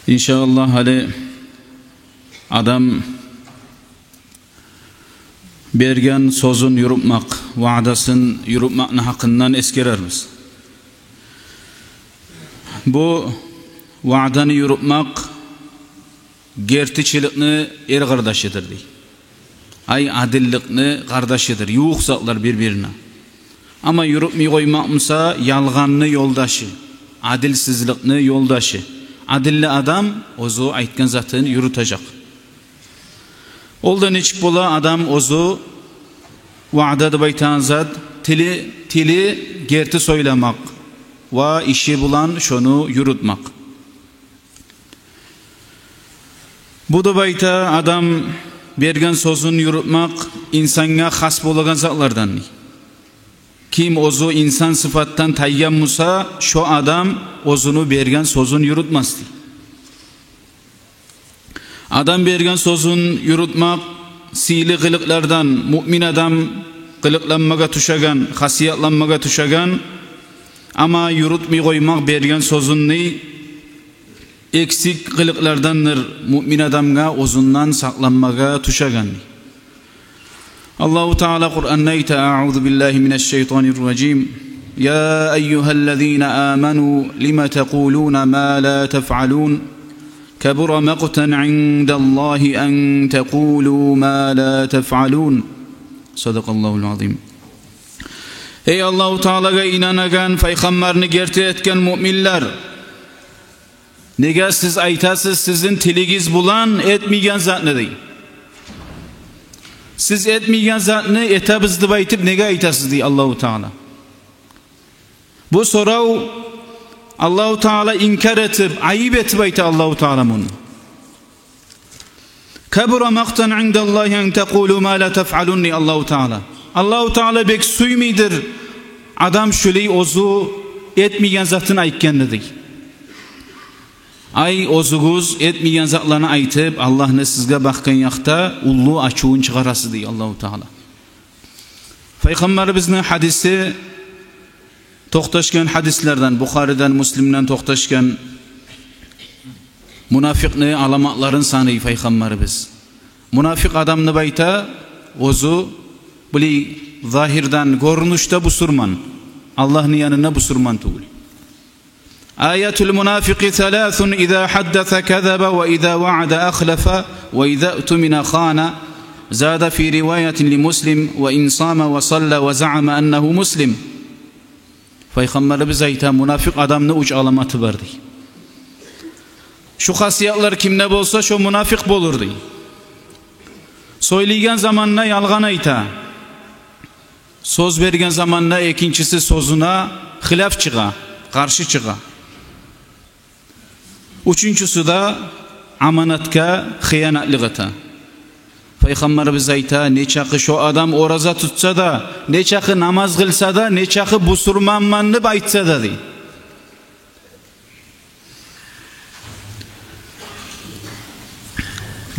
İnşallah hali adam bergen sözün yürütmek, vaadasın yürütmek hakkından eskerermiz. Bu vaadanı yürütmek gertiçilikni kardeşidir. Ay adillikni kardeşidir. Yuğsaklar birbirine. Ama yürütmeyi koymakmısa yalganını yoldaşı, adilsizlikni yoldaşı. Adilli adam ozu aytgan zatını yürütecek. Oldan içip bola adam ozu vaadadı baytan zat tili gerti söylemek ve işi bulan şonu yürütmek. Bu da bayta adam bergen sözün yürütmek insanga has bolagan zatlardan. Kim ozu insan sıfattan tayyan musa şu adam ozunu bergen sözün yürütmezdi. Adam bergen sözün yürütmek sili kılıklardan mümin adam kılıklanmaga tuşagan, hasiyatlanmaga tuşagan ama yürütmeyi koymak bergen sözünni eksik kılıklardandır mümin adamga ozundan saklanmaga tuşagan. Allah Teala Kur'an'da "Eûzu billahi mineşşeytanirracim. Ya eyyuhellezîne âmenû lime teqûlûne mâ lâ tef'alûn. Kebura maqtan 'indallâhi en teqûlû mâ lâ tef'alûn." Sadakallahu'l azim. Ey Allah Teala'ga inanagan, peygamberini gerti etken müminler. Nega siz aytasız sizin tiligiz bulan etmeyen zat ne deyim? Siz etmeyen zatını etabızdı baytip nega aytasız diye Allah-u Teala. Bu sorav Allah-u Teala inkar etip ayıp etip aytı Allah-u Teala bunu. Kabura maqtan indallahi en tequlu ma la tef'alun Allah-u Teala. Allah-u Teala bek suymidir adam şöyle ozu etmeyen zatını aytken dedi. Ay ozuguz etmeyen zatlarını aytıp Allah ne sizge bakkan yakta ullu açuğun çıkarası diye Allah-u Teala. Peygamberimizin hadisi toxtaşken hadislerden Bukhari'den Müslim'den toxtaşken münafıkni alamatların sanı Peygamberimiz. Münafık adamını bayta ozu bili zahirden görünüşte bu surman Allah'ın yanına bu surman tuğul. آية المنافق ثلاث إذا حدث كذب وإذا وعد أخلف وإذا اؤتمن خان زاد في رواية لمسلم وإن صام وصلى وزعم أنه مسلم. Peygamber bize ait münafık adamını uç alamatı verdi. Şu hasiyatlar kimde bolsa şu münafık bolurdu. Söyleyen zamanla yalgan ayta. Söz vergen zamanla ikincisi sözüne hilaf çığa, karşı çığa. Üçüncüsü de amanatka hıyanatlıgıta. Peygamberimiz ayta neçakı şu adam oraza tutsa da, neçakı namaz kılsa da, neçakı busurmanmanını baytsa da deyim.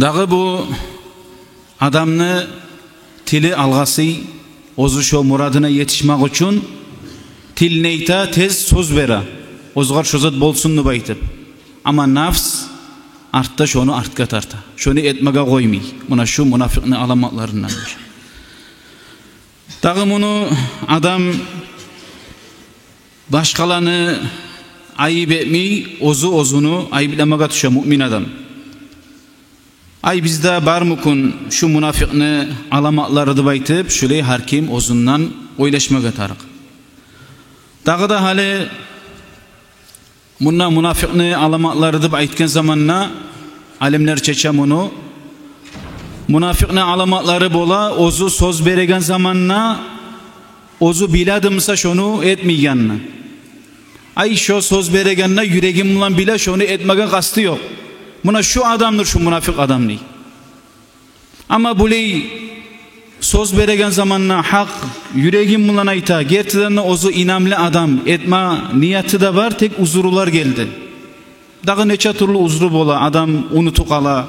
Dağı bu adamını tili algası, ozu şu muradına yetişmek için til neyta tez söz vera. Ozgar şozat bolsunlu baytıp. Ama nafs artta şonu artka tarta. Şonu etmege koymuy. Buna şu münafıkni alamatlarındandır. Dağı bunu adam başkalarını ayıp etmey, ozunu ayıplamaya tuşa mümin adam. Ay bizde bar mukun şu münafıkni alamatları baytıp şöyle her kim ozundan oylaşmaya tarık. Dağı da hali bundan münafıkni alamatları da aytken zamanla alimler çeçem onu münafıkni alamatları bola ozu söz beregen zamanla ozu biladımsa şonu etmeyenna. Ay şu söz beregenna yüreğim ulan bile şonu etmege kastı yok. Buna şu adamdır şu münafık adam değil. Ama buley söz beregen zamanla hak yüreğim ulan ayta gerçekten ozu inamlı adam etme niyeti de var tek uzurlar geldi. Dağı neçe türlü uzru bola adam unutuk ala.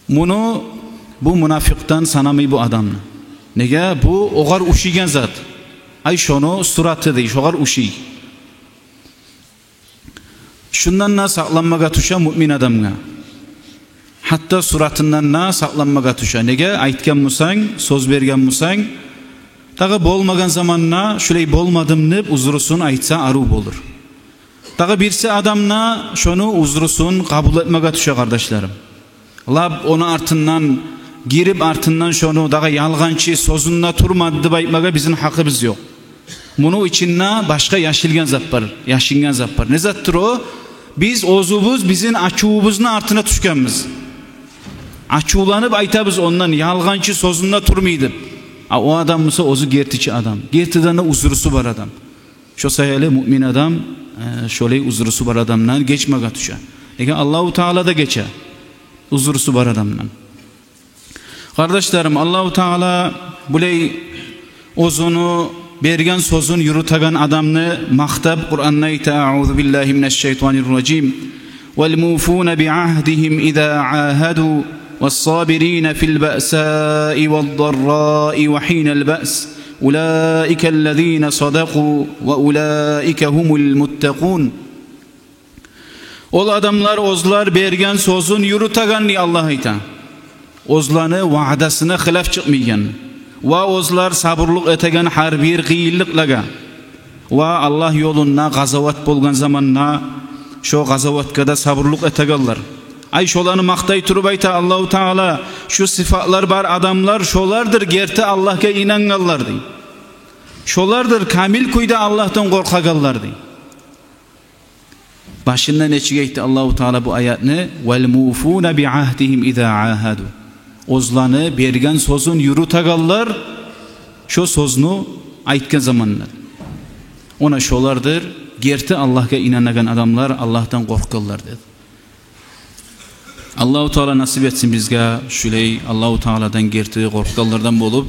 Bunu bu münafıktan sanamay bu adamla. Nege bu oğar uşigen zat. Ay şonu suratı değil, şoğar uşi. Şundan na saqlanmaga tuşa mümin adamga. Hatta suratından na saqlanmaga tuşa. Nega aytgan bolsang, söz bergan bolsang, dağı bolmagan zamanna şulay bolmadım deb uzrusun aytsa aru bolur. Dağı birisi adamna şonu uzrusun kabul etmege tuşa kardeşlerim. Lab onu artından girip artından şonu dağı yalğançı sözünde turmadı deb aytmaga bizin hakkımız yok. Bunu içinna başka yaşilgen zat var, yaşingen zat var. Ne zattır o? Biz ozubuz bizin açuğubuzun artına tuşkanmiz. Açuğlanıp aytabız ondan yalğançı sözünde turmaydı. O adam mısa ozu gertici adam. Gertiden de uzrusu var adam. Şu sayılı mümin adam şöyle uzrusu var adamdan geçmege tuşa. Ege Allahu Teala da geçe. Uzrusu var adamdan. Kardeşlerim Allahu Teala bulay ozunu bergen sözün yürütagan adamını maktab Kur'an'na ayta A'udhu billahi mineşşeytanirracim. Vel mufuna bi'ahdihim iza ahadu والصابرين في البأساء والضراء وحين البأس أولئك الذين صدقوا وأولئك هم المتقون. Ol adamlar ozlar bergen sözün yürütagan ni Allah ayta. Ozlanı vaadasına xilaf çıkmayan. Va ozlar sabırlık etegen har bir qiyinliklaga. Va Allah yoluna gazavat bolgan zamanna şu gazavatka da sabırlık eteganlar. Ay şolanı maqtay turib ayta Allahu Teala şu sıfatlar bar adamlar şolardır gerte Allah'a inanganlar dey. Şolardır kamil kuyda Allah'tan korkaganlar dey. Başında neçige aytdı Allahu Teala bu ayetni vel mufuna bi ahdihim iza ahadu. Ozlanı bergen sözün yürütaganlar şu sözünü aytgan zamanlar. Ona şolardır gerte Allah'a inanagan adamlar Allah'tan korkanlar dedi. Allahu Teala nasip etsin bizge şulay Allahu Teala'dan gerti korkanlardan bolup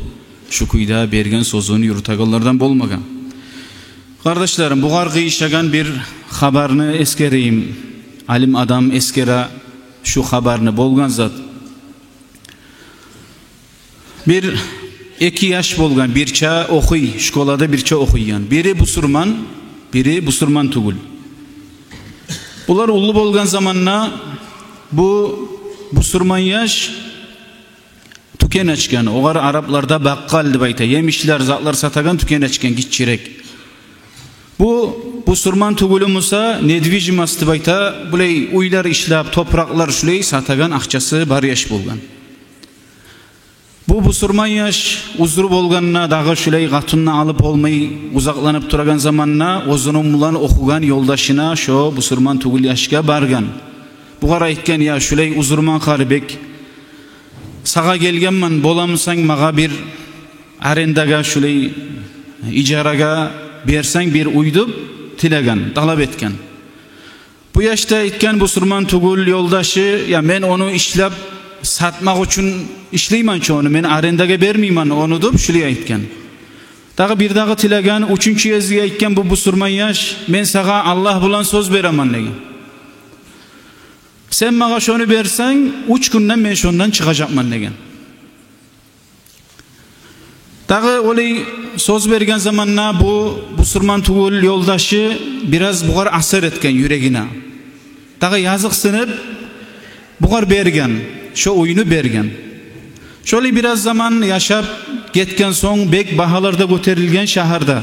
şu kuyda bergen sözünü yürütaganlardan bolmagan. Kardeşlerim bu gargı işagan bir habarını eskereyim. Alim adam eskera şu habarını bolgan zat. Bir 2 yaş bolgan birça okuy, şkolada birça okuyan. Biri busurman, biri busurman tugul. Bular ullu bolgan zamanna bu busurman yaş tüken açkan. Oğar Araplarda bakkal deb ayta. Yemişler, zatlar satagan tüken açkan gitçirek. Bu busurman tugulu musa nedvijimas deb ayta. Bulay uylar işlap, topraklar şulay satagan akçası bar yaş bolgan. Bu busurman yaş uzru bolganına dağı şulay gatunna alıp olmay uzaklanıp turagan zamanna ozunun bulan okugan yoldaşına şu busurman tugul yaşga bargan. Buğara aytken ya şulay uzurman qaribek sağa gelgenman bolamsan mağa bir arendaga şulay icaraga bersen bir uydup tilegan, talap etken. Bu yaşta aytken busurman tugul yoldaşı ya men onu işlep satmak üçün işleyman onu men arendaga bermeyman onu dup şulay aytken. Dağı bir dağı tilegan üçüncü yazıya aytken bu busurman yaş men sağa Allah bulan söz beraman degen. Sen mağa şonu bersen 3 günden men şondan çıkacakman degen. Dağı olay söz bergen zamanna bu busurman tugul yoldaşı biraz buğar asır etken yüreğine. Dağı yazık sınıp buğar bergen, şu oyunu bergen. Şöyle biraz zaman yaşap getken son bek bahalarda göterilgen şaharda.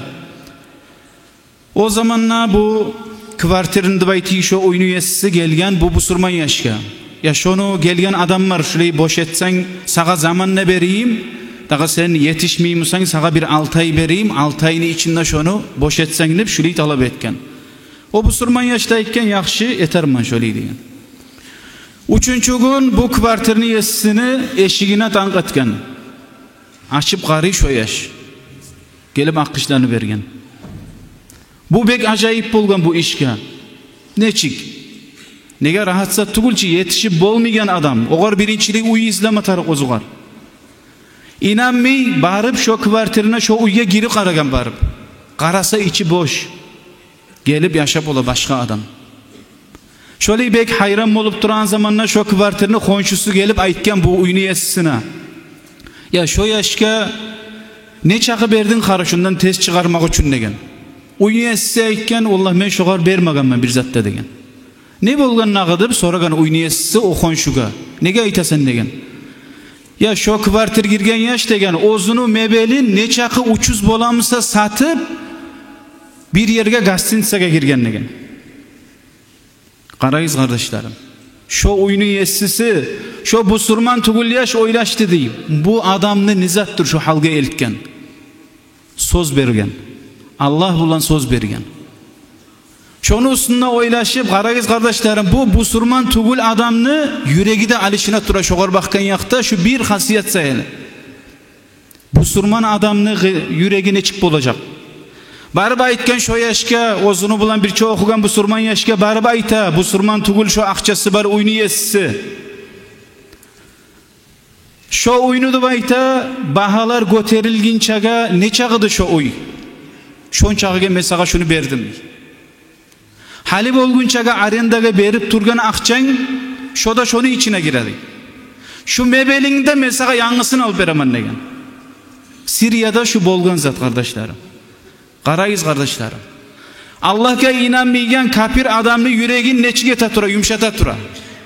O zamanna bu kvartirinde bayti şu oyunu yesisi gelgen bu busurman yaşka. Ya şonu gelgen adamlar şurayı boş etsen sağa zaman ne bereyim? Dağa sen yetişmeymişsen sağa bir 6 ay bereyim. 6 ayın içinde şonu boş etsen deb şurayı talep etken. O busurman yaştayken yaxşı eterman şöyle degan. Üçüncü gün bu kvartirini yesisini eşigine tank etken. Açıp qarı şu yaş. Gelip akışlarını bergen. Bu bek acayip bolgan bu işke. Neçik? Nege rahatsa tugulçi yetişip bolmayan adam. Oğar birinçiliği uyu izleme tarık ozugar. İnanmay barıp şu kvartirine şu uyga giri qaragan barıp. Qarasa içi boş. Gelip yaşap ola başka adam. Şöyle bek hayran bolup duran zamanla şu kvartirine konşusu gelip aytken bu uyunu yesisine. Ya şu yaşka ne çakı berdin qarışından tez çıkarmak üçün degen. Uyunu yesise aytken Allah men şoğar bermaganman bir zatta degen. Ne bolgannagy dep soragan uyniyesi oxon şuga. Nege aytasan degen. Ya şu kvartir girgen yaş degen ozunu mebelin neçaqı uçuz bolamsa satıp bir yerge gastinisaga girgen degen. Qarayız kardeşlerim. Şu oyunu yessisi, şu busurman tugul yaş oylaştı deyip. Bu adamны nizattır şu halga eltken. Söz bergen. Allah bulan söz bergen. Şonu üstüne oylaşıp, qarayız kardeşlerim, bu busurman tugul adamны yüreği de alişine tura şoğar bakkan yakta şu bir hasiyet sayılı. Busurman adamны yüreğine çık olacak. Barıp aytken şu yaşka, ozunu bulan bir çoğu okugan busurman yaşka, barıp ayta, busurman tugul şu akçası bar oyunu yesisi. Şu oyunu da ayta, bahalar göterilgin çaga, ne çağıdı şu oy? Şon çağıgen mesaga şunu berdim. Halib olgun çaga arendaga berip turgan akçan, şu da şonu içine giredi. Şu mebelinde mesaga yanısını alıp beraman degen. Siriyada şu bolgan zat kardeşlerim. Qarayız kardeşlerim. Allah'a inanmayan kafir adamını yüreğin neçige tatura, yumşata tura.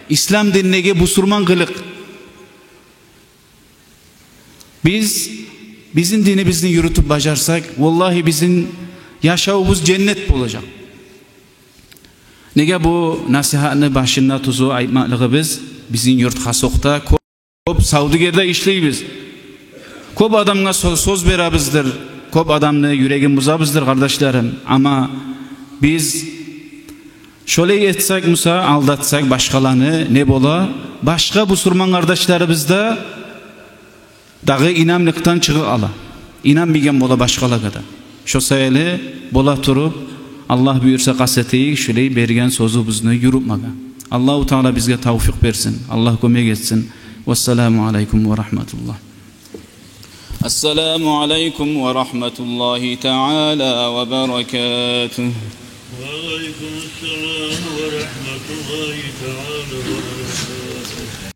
İslam dinine busurman kılık. Bizim dinimizni yürütüp bacarsak, vallahi bizim yaşavımız cennet olacak. Nege bu nasihatını başında tuzu aytmaklığı bizim yurt hasokta köp Saudiger'de işleybiz. Köp adamga söz berabizdir. Köp adamны yüreğin buzabızdır kardeşlerim. Ama biz şöyle etsek Musa aldatsak başkalarını ne bola? Başka bu surman kardeşlerimizde dağı inamlıktan çığı ala. İnanmayan bola başkalarına da. Şu sayılı bola turup Allah buyursa kaseteyi şöyle bergen sözümüzünü yürütmega. Allahu Teala bizge tavfik versin. Allah kömek etsin. Vesselamu aleyküm ve rahmetullah. Esselamu aleyküm ve rahmetullahi teala ve berekatuhu. Ve aleyküm selam ve rahmetullahi teala ve berekatuhu.